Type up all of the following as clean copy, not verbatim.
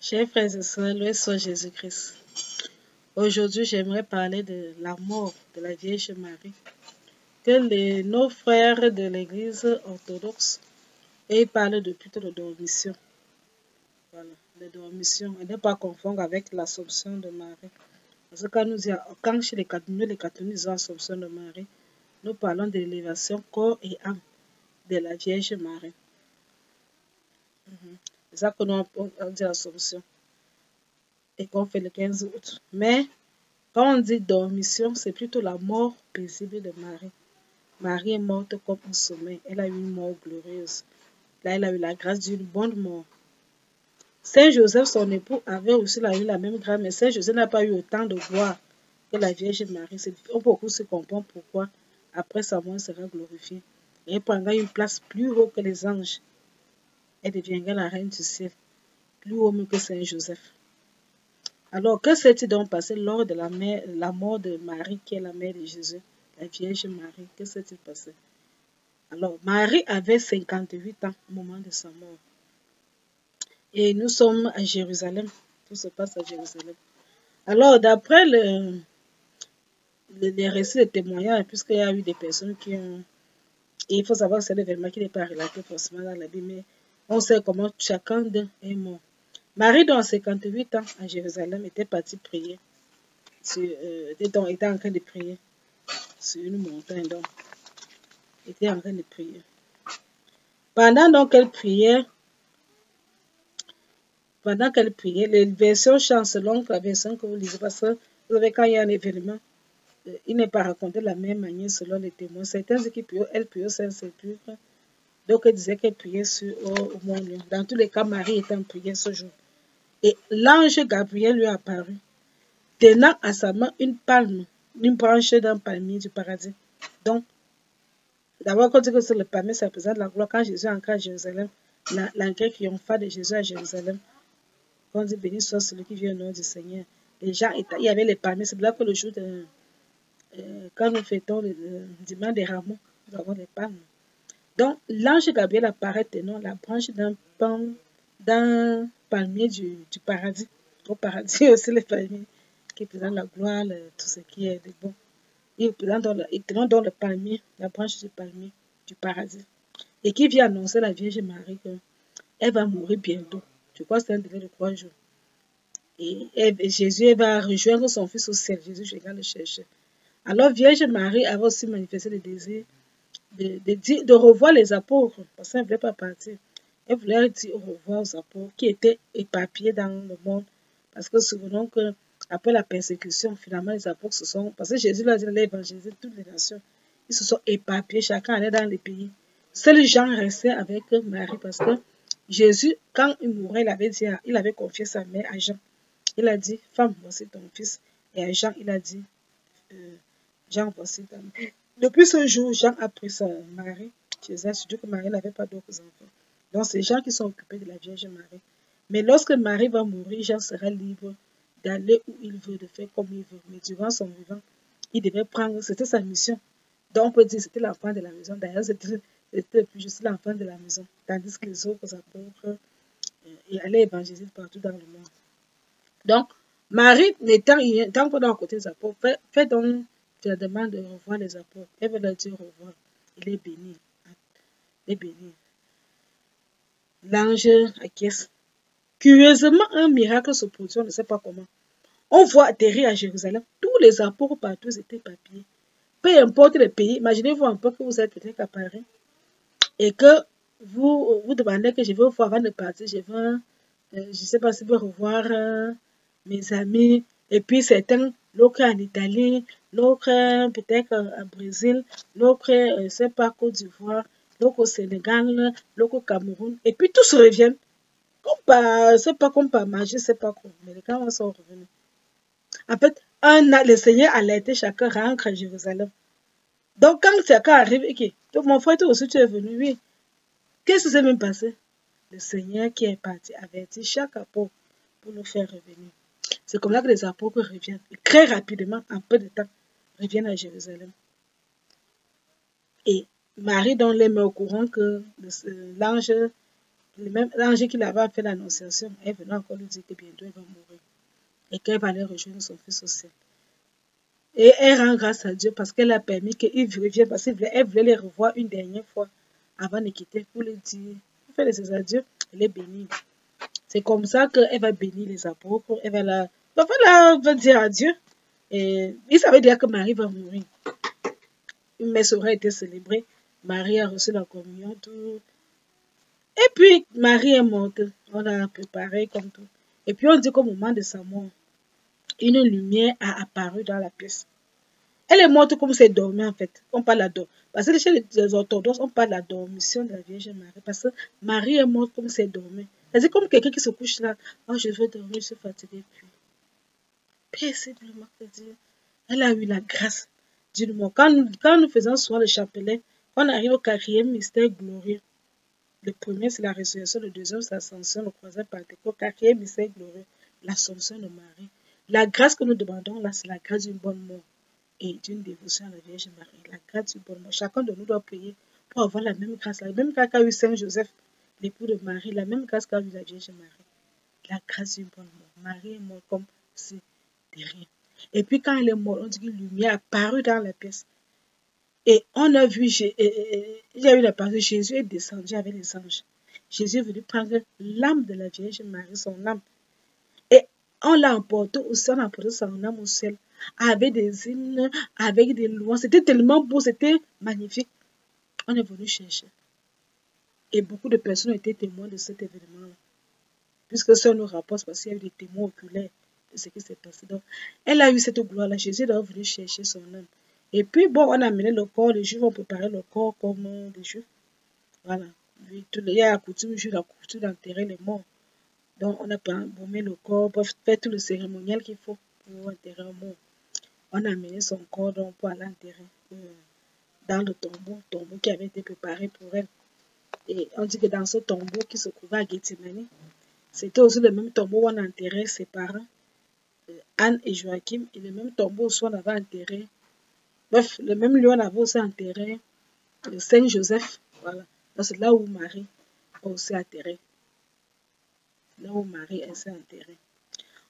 Chers frères et sœurs, loué soit Jésus-Christ. Aujourd'hui, j'aimerais parler de la mort de la Vierge Marie, que nos frères de l'Église orthodoxe aient parlé de plutôt de dormition. Voilà, de dormition, et ne pas confondre avec l'Assomption de Marie. Parce que quand chez les catholiques, disons Assomption de Marie, nous parlons de l'élévation corps et âme de la Vierge Marie. C'est ça que nous on dit l'Assomption. Et qu'on fait le 15 août. Mais quand on dit dormition, c'est plutôt la mort paisible de Marie. Marie est morte comme un sommeil. Elle a eu une mort glorieuse. Là, elle a eu la grâce d'une bonne mort. Saint Joseph, son époux, avait aussi eu la même grâce, mais Saint Joseph n'a pas eu autant de gloire que la Vierge Marie. On peut beaucoup se comprendre pourquoi, après sa mort, elle sera glorifiée. Et elle prendra une place plus haut que les anges. Elle deviendra la reine du ciel, plus haut que Saint Joseph. Alors, que s'est-il donc passé lors de la mort de Marie, qui est la mère de Jésus, la Vierge Marie? Que s'est-il passé? Alors, Marie avait 58 ans au moment de sa mort. Et nous sommes à Jérusalem. Tout se passe à Jérusalem. Alors, d'après les récits de témoignages, puisqu'il y a eu des personnes qui ont... Et il faut savoir que c'est l'événement qui n'est pas relaté forcément dans la Bible, mais on sait comment chacun d'eux est mort. Marie, dans 58 ans, à Jérusalem, était partie prier. Était en train de prier sur une montagne. Donc, était en train de prier. Pendant qu'elle priait, les versions changent selon la version que vous lisez. Parce que vous savez, quand il y a un événement, il n'est pas raconté de la même manière selon les témoins. Certains disent qu'elle priait au Saint-Sépulcre. Donc, elle disait qu'elle priait au Mont-Lion. Dans tous les cas, Marie était en prière ce jour. Et l'ange Gabriel lui a apparu, tenant à sa main une palme, une branche d'un palmier du paradis. Donc, d'abord, quand on dit que c'est le palmier, ça représente la gloire. Quand Jésus est entré à Jérusalem, l'entrée triomphale de Jésus à Jérusalem, quand on dit béni soit celui qui vient au nom du Seigneur, les gens, il y avait les palmiers. C'est là que le jour de. Quand nous fêtons le dimanche des rameaux, nous avons les palmes. Donc, l'ange Gabriel apparaît tenant la branche d'un palmier du paradis. Au paradis aussi, les palmiers qui présentent la gloire, tout ce qui est de bon. Il tenant dans le palmier, la branche du palmier du paradis. Et qui vient annoncer à la Vierge Marie qu'elle va mourir bientôt. Je crois que c'est un délai de 3 jours. Et Jésus va rejoindre son fils au ciel. Jésus, je vais le chercher. Alors, Vierge Marie avait aussi manifesté le désir de revoir les apôtres, parce qu'elle ne voulait pas partir. Elle voulait dire au revoir aux apôtres qui étaient éparpillés dans le monde. Parce que souvenons que après la persécution, finalement, les apôtres se sont... Parce que Jésus leur a dit d'aller évangéliser toutes les nations. Ils se sont éparpillés, chacun allait dans les pays. Seuls Jean restait avec Marie parce que Jésus, quand il mourait, il avait confié sa mère à Jean. Il a dit, femme, voici ton fils. Et à Jean, il a dit, Jean, voici ta mère. Depuis ce jour, Jean a pris sa Marie chez elle, surtout que Marie n'avait pas d'autres enfants. Donc, c'est Jean qui sont occupés de la Vierge Marie. Mais lorsque Marie va mourir, Jean sera libre d'aller où il veut, de faire comme il veut. Mais durant son vivant, il devait prendre, c'était sa mission. Donc, on peut dire que c'était l'enfant de la maison. D'ailleurs, c'était plus juste l'enfant de la maison. Tandis que les autres apôtres allaient évangéliser partout dans le monde. Donc, Marie, tant qu'on est à côté des apôtres, fait donc la demande de revoir les apôtres. Elle veut leur dire au revoir. Il est béni. Il est béni. L'ange acquiesce. Curieusement, un miracle se produit, on ne sait pas comment. On voit atterrir à Jérusalem, tous les apôtres partout étaient éparpillés. Peu importe le pays, imaginez-vous un peu que vous êtes peut-être à Paris et que vous demandez que je veux voir avant de partir, je ne sais pas si je veux revoir mes amis, et puis certains, l'autre en Italie, l'autre peut-être au Brésil, l'autre, je ne sais pas, Côte d'Ivoire, l'autre au Sénégal, l'autre au Cameroun, et puis tous reviennent. C'est pas comme par magie, c'est pas comme, mais les gens sont revenus. En fait, le Seigneur a alerté chacun rentre à Jérusalem. Donc, quand chacun arrive, ok, donc mon frère, toi aussi, tu es venu, oui. Qu'est-ce qui s'est même passé? Le Seigneur qui est parti avertit chaque apôtre pour nous faire revenir. C'est comme là que les apôtres reviennent. Et très rapidement, en peu de temps, reviennent à Jérusalem. Et Marie, donc, les met au courant que l'ange le même ange qui l'avait fait l'annonciation est venu encore lui dire que bientôt elle va mourir et qu'elle va aller rejoindre son fils au ciel. Et elle rend grâce à Dieu parce qu'elle a permis qu'il revienne, parce qu'elle voulait les revoir une dernière fois avant de quitter pour lui dire, pour faire les adieux, elle est bénie. C'est comme ça qu'elle va bénir les apôtres, elle va dire adieu. Et il savait déjà que Marie va mourir. Une messe aurait été célébrée, Marie a reçu la communion, tout. Et puis, Marie est morte, on a préparé comme tout. Et puis, on dit qu'au moment de sa mort, une lumière a apparu dans la pièce. Elle est morte comme si elle dormait en fait. On parle de parce que chez les orthodoxes, on parle de la dormition de la Vierge Marie. Parce que Marie est morte comme si elle dormait. C'est comme quelqu'un qui se couche là. Oh, je veux dormir, je suis fatiguée. Puis, paisiblement, elle a eu la grâce d'une mort. Quand nous faisons souvent le chapelet, on arrive au 4e mystère glorieux. Le premier, c'est la résurrection. Le deuxième, c'est l'ascension. Le troisième, Pentecôte. 4e mystère glorieux, l'assomption de Marie. La grâce que nous demandons là, c'est la grâce d'une bonne mort et d'une dévotion à la Vierge Marie. La grâce d'une bonne mort. Chacun de nous doit prier pour avoir la même grâce. La même grâce qu'a eu Saint Joseph, l'époux de Marie. La même grâce qu'a eu la Vierge Marie. La grâce d'une bonne mort. Marie est morte comme si de rien. Et puis quand elle est morte, on dit qu'une lumière a apparu dans la pièce. Et on a vu, il y a eu la parole, Jésus est descendu avec les anges. Jésus est venu prendre l'âme de la Vierge Marie, son âme. Et on l'a emporté au ciel, on a emporté son âme au ciel, avec des hymnes, avec des louanges. C'était tellement beau, c'était magnifique. On est venu chercher. Et beaucoup de personnes ont été témoins de cet événement-là. Puisque ça nous rapporte, parce qu'il y a eu des témoins oculaires de ce qui s'est passé. Donc, elle a eu cette gloire-là. Jésus est venu chercher son âme. Et puis, bon, on a amené le corps, les Juifs ont préparé le corps comme des Juifs. Voilà. Il y a la coutume d'enterrer les morts. Donc, on a embaumé le corps pour faire tout le cérémonial qu'il faut pour enterrer un mort. On a amené son corps donc, pour aller enterrer dans le tombeau qui avait été préparé pour elle. Et on dit que dans ce tombeau qui se trouvait à Gethsemane, c'était aussi le même tombeau où on a enterré ses parents, Anne et Joachim, et le même tombeau où on avait enterré. Bref, le même lieu, on avait aussi enterré Saint Joseph. Voilà. C'est là où Marie a aussi enterré. Là où Marie s'est enterrée.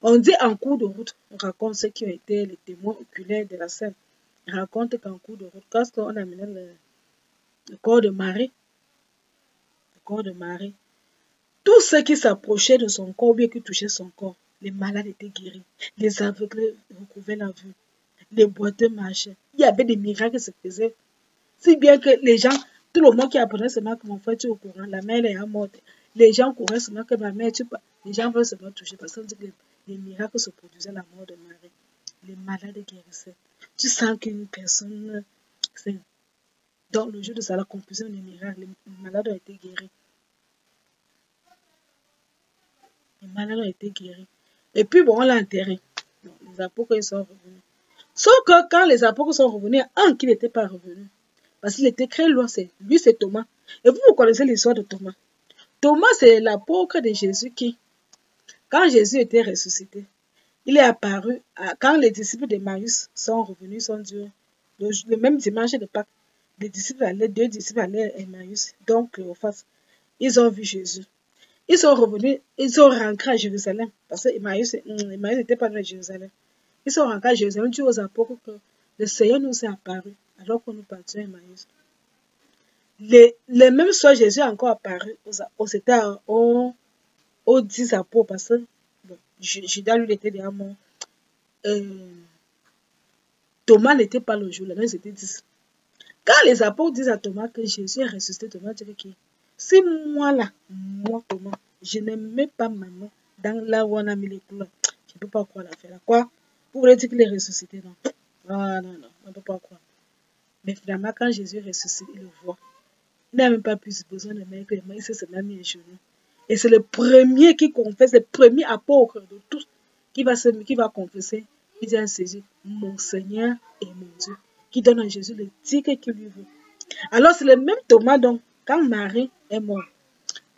On dit en cours de route, on raconte ceux qui ont été les témoins oculaires de la scène. On raconte qu'en cours de route, quand on a amené le corps de Marie, tous ceux qui s'approchaient de son corps, ou bien qui touchaient son corps, les malades étaient guéris, les aveugles retrouvaient la vue. Les boiteux marchaient. Il y avait des miracles qui se faisaient. Si bien que les gens, tout le monde qui apprenait seulement que mon frère, tu es au courant, la mère est morte. Les gens couraient seulement que ma mère, les gens veulent seulement toucher parce qu'on dit que les miracles se produisaient à la mort de Marie. Les malades guérissaient. Tu sens qu'une personne, dans le jour de ça, la conclusion des miracles, les malades ont été guéris. Les malades ont été guéris. Et puis bon, on l'a enterré. Donc, les apôtres, ils sont revenus. Sauf que quand les apôtres sont revenus, un qui n'était pas revenu. Parce qu'il était très loin, lui c'est Thomas. Et vous connaissez l'histoire de Thomas. Thomas c'est l'apôtre de Jésus qui, quand Jésus était ressuscité, il est apparu, quand les disciples d'Emmaüs sont revenus, sont durs, le même dimanche de Pâques, deux disciples allaient à Emmaüs, donc Cléophas, ils ont vu Jésus. Ils sont revenus, ils sont rentrés à Jérusalem, parce que Emmaüs n'était pas dans Jérusalem. Ils sont rentrés à Jérusalem, dit aux apôtres que le Seigneur nous est apparu alors que nous partions à Emmaüs. Le même soir, Jésus est encore apparu aux 10 apôtres parce que bon, Judas, lui, était déjà mort. Thomas n'était pas le jour, là, mais c'était 10. Quand les apôtres disent à Thomas que Jésus est ressuscité, Thomas dit que si moi, Thomas, je ne mets pas ma main dans là où on a mis les clous, je ne peux pas croire l'affaire. Quoi? Vous voulez dire qu'il est ressuscité? Non. Ah, non, on ne peut pas croire. Mais finalement, quand Jésus est ressuscité, il le voit. Il n'a même pas plus besoin de mettre les mains, il s'est même mis à genoux. Et c'est le premier qui confesse, le premier apôtre de tous qui va confesser. Il dit à Jésus, mon Seigneur et mon Dieu, qui donne à Jésus le titre qu'il lui veut. Alors c'est le même Thomas, donc, quand Marie est morte,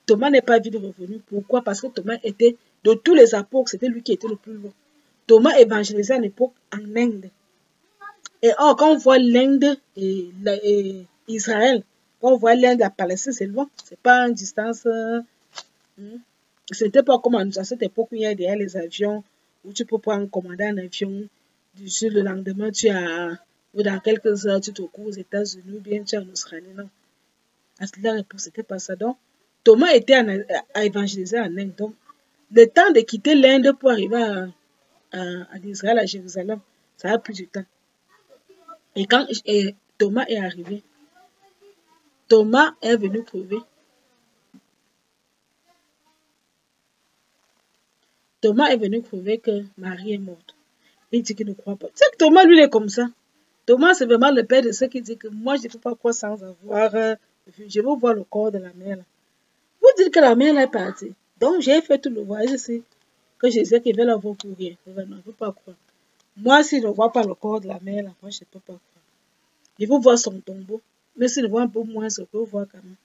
Thomas n'est pas vite revenu. Pourquoi? Parce que Thomas était, de tous les apôtres, c'était lui qui était le plus loin. Thomas évangélisait à l'époque en Inde. Et or, quand on voit l'Inde et Israël, quand on voit l'Inde, la Palestine, c'est loin. C'est pas une distance Ce n'était pas comme à cette époque où il y a derrière les avions, où tu peux prendre commander un avion, le lendemain, ou dans quelques heures, tu te cours aux États-Unis ou bien tu es en Australie. Non. À cette époque, ce n'était pas ça. Donc, Thomas était à évangéliser en Inde. Donc, le temps de quitter l'Inde pour arriver à Israël, à Jérusalem, ça a pris du temps. Et quand Thomas est arrivé, Thomas est venu prouver. Thomas est venu prouver que Marie est morte. Il dit qu'il ne croit pas. Tu sais que Thomas, lui, il est comme ça. Thomas, c'est vraiment le père de ceux qui dit que moi, je ne peux pas croire sans avoir vu. Je veux voir le corps de la mère. Là. Vous dites que la mère est partie. Donc, j'ai fait tout le voyage. Je sais que Jésus qui veut la voir pour rien. Non, je ne peux pas croire. Moi, si je ne vois pas le corps de la mère, là, moi, je ne peux pas croire. Il faut voir son tombeau. Mais s'il voit un peu moins, je peux voir quand même.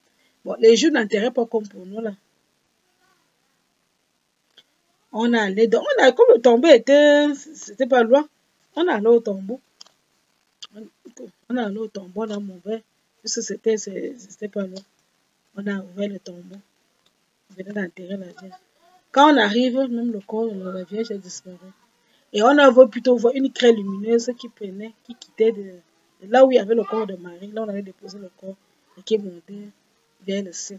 Bon, les jours n'intéressent pas comme pour nous, là. On allait, donc comme le tombeau c'était pas loin, on allait au tombeau. On allait au tombeau, on a ouvert, puisque c'était pas loin. On a ouvert le tombeau. On venait d'enterrer la Vierge. Quand on arrive, même le corps de la Vierge a disparu. Et on a plutôt voir une craie lumineuse qui quittait de là où il y avait le corps de Marie. Là, on allait déposer le corps et qui montait vers le ciel.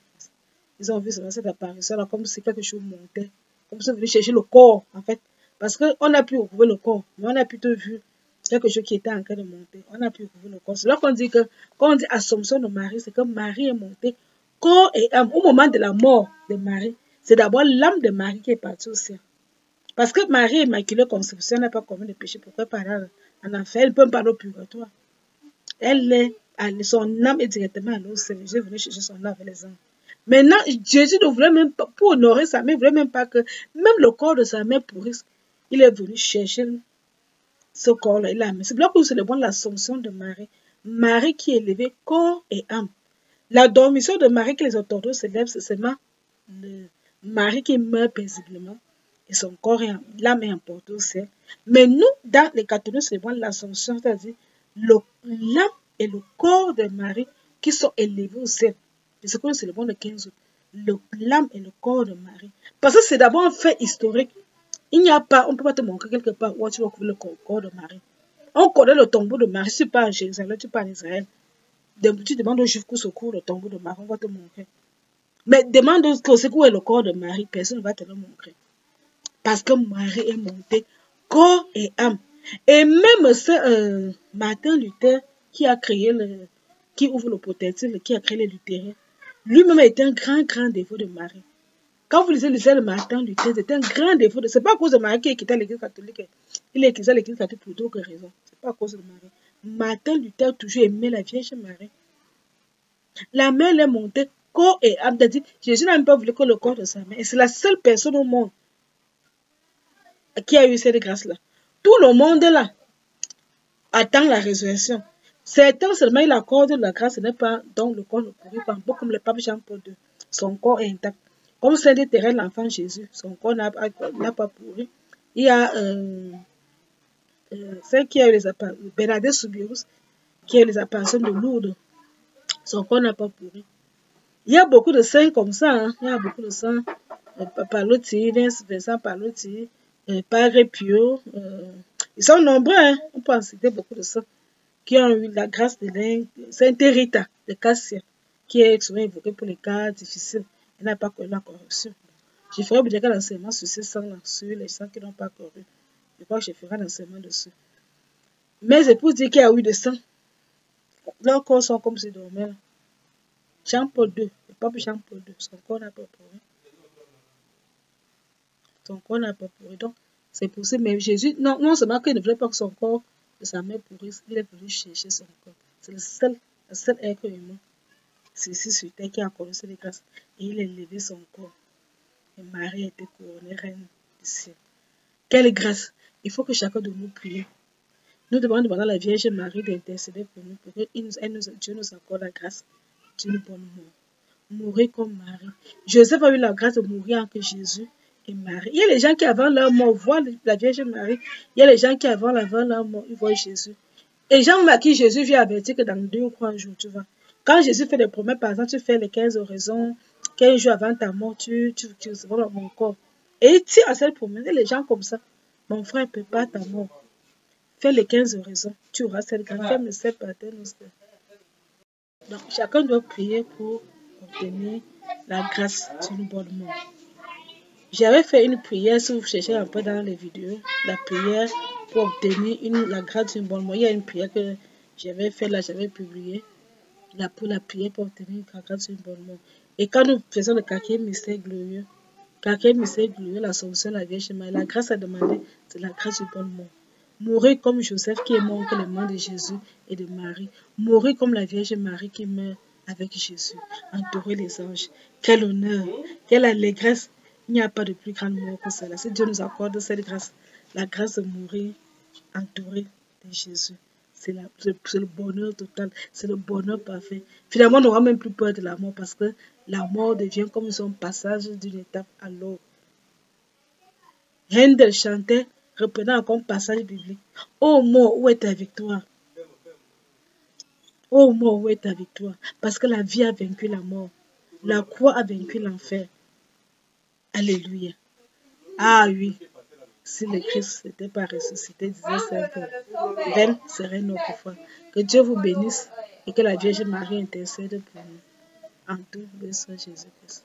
Ils ont vu cette apparition-là comme si quelque chose montait. Comme si on venait chercher le corps, en fait. Parce qu'on a pu retrouver le corps, mais on a plutôt vu quelque chose qui était en train de monter. On a pu retrouver le corps. C'est là qu'on dit que, quand on dit Assomption de Marie, c'est que Marie est montée, corps et âme. Au moment de la mort de Marie, c'est d'abord l'âme de Marie qui est partie au ciel. Parce que Marie Immaculée Conception n'a pas commis de péché. Pourquoi parler en enfer? Elle ne peut pas aller au purgatoire. Son âme est directement allée au ciel. Jésus est venu chercher son âme avec les anges. Maintenant, Jésus ne voulait même pas, pour honorer sa mère, il ne voulait même pas que même le corps de sa mère pourrisse. Il est venu chercher ce corps-là. Il a mis. C'est là que c'est le bon de l'Assomption de Marie. Marie qui est élevée corps et âme. La dormition de Marie que les orthodoxes s'élèvent, c'est seulement Marie qui meurt paisiblement et son corps et l'âme est emportée au ciel. Mais nous, dans les catholiques, c'est le bon de l'Assomption, c'est-à-dire l'âme et le corps de Marie qui sont élevés au ciel. C'est ce que c'est le bon de 15 août. L'âme et le corps de Marie. Parce que c'est d'abord un fait historique. Il n'y a pas, on ne peut pas te montrer quelque part où tu vas trouver le corps de Marie. On connaît le tombeau de Marie. Si tu pars à Jérusalem, tu pars en Israël. Tu demandes aux Juifs où se trouve le tombeau de Marie, on va te montrer. Mais demande où est le corps de Marie, personne ne va te le montrer. Parce que Marie est montée corps et âme. Et même c'est Martin Luther qui a créé qui ouvre le protectif, qui a créé les luthériens. Lui-même était un grand défaut de Marie. Quand vous lisez l'histoire de Martin Luther, c'était un grand défaut. C'est pas à cause de Marie qui a quitté l'église catholique. Il a quitté l'église catholique pour d'autres raisons. C'est pas à cause de Marie. Martin Luther a toujours aimé la Vierge Marie. La mère est montée corps et âme. Jésus n'a même pas voulu que le corps de sa mère. Et c'est la seule personne au monde qui a eu cette grâce-là. Tout le monde là attend la résurrection. Certains seulement il accorde la grâce, ce n'est pas donc le corps ne pourrit pas, un peu comme le pape Jean-Paul II. Son corps est intact. Comme Saint Thérèse, l'enfant Jésus, son corps n'a pas pourri. Il y a celle qui a eu les apparitions, Bernadette Soubirous, qui a eu les apparitions de Lourdes. Son corps n'a pas pourri. Il y a beaucoup de saints comme ça. Hein. Il y a beaucoup de saints. Palotti, Vincent Palotti, Padre Pio. Ils sont nombreux. Hein. On peut en citer beaucoup de saints qui ont eu la grâce de l'Inde. Sainte Rita de Cassia, qui est souvent évoquée pour les cas difficiles. Elle n'a pas connu la corruption. Je ferai peut-être un enseignement sur ces saints-là, sur les saints qui n'ont pas corru. Je crois que je ferai un enseignement dessus. Mais c'est pour dire qu'il y a eu des saints. Leurs corps sont comme s'ils dormaient. Jean-Paul II, le pape Jean-Paul II, son corps n'a pas pourri. Son corps n'a pas pourri. Donc, c'est possible. Mais Jésus, non seulement qu'il ne voulait pas que son corps de sa mère pourrisse, il est venu chercher son corps. C'est le seul être humain. C'est ici sur terre qui a connu cette grâce. Et il a levé son corps. Et Marie a été couronnée reine du ciel. Quelle grâce! Il faut que chacun de nous prie. Nous devons demander à la Vierge Marie d'intercéder pour nous, pour que Dieu nous accorde la grâce d'une bonne mort. Mourir comme Marie. Joseph a eu la grâce de mourir entre Jésus et Marie. Il y a les gens qui avant leur mort voient la Vierge Marie. Il y a les gens qui avant leur mort, ils voient Jésus. Et Jean à qui Jésus vient avertir que dans 2 ou 3 jours, tu vois. Quand Jésus fait des promesses, par exemple, tu fais les 15 oraisons, 15 jours avant ta mort, tu recevras dans mon corps. Et tu as cette promesse. Et les gens comme ça, mon frère, prépare ta mort. Fais les 15 raisons. Tu auras cette grâce. Fais le 7 patterns. Donc, chacun doit prier pour obtenir la grâce d'une bonne mort. J'avais fait une prière, si vous cherchez un peu dans les vidéos, la prière pour obtenir la grâce d'une bonne mort. Il y a une prière que j'avais fait là, j'avais publié. Pour la prière pour obtenir la grâce d'une bonne mort. Et quand nous faisons le quatrième mystère glorieux, la solution de la Vierge Marie, la grâce à demander, c'est la grâce d'une bonne mort. Mourir comme Joseph qui est mort que les mains de Jésus et de Marie. Mourir comme la Vierge Marie qui meurt avec Jésus. Entourer les anges. Quel honneur, quelle allégresse. Il n'y a pas de plus grande mort que cela. Si Dieu nous accorde cette grâce, la grâce de mourir entouré de Jésus. C'est le bonheur total, c'est le bonheur parfait. Finalement, on n'aura même plus peur de la mort parce que la mort devient comme son passage d'une étape à l'autre. Handel chantait, reprenant comme passage biblique. Oh mort, où est ta victoire? Oh mort, où est ta victoire? Parce que la vie a vaincu la mort. La croix a vaincu l'enfer. Alléluia. Ah oui. Si le Christ n'était pas ressuscité, disait Saint Paul, vaine serait notre foi. Que Dieu vous bénisse et que la Vierge Marie intercède pour nous. En tout, béni soit Jésus-Christ.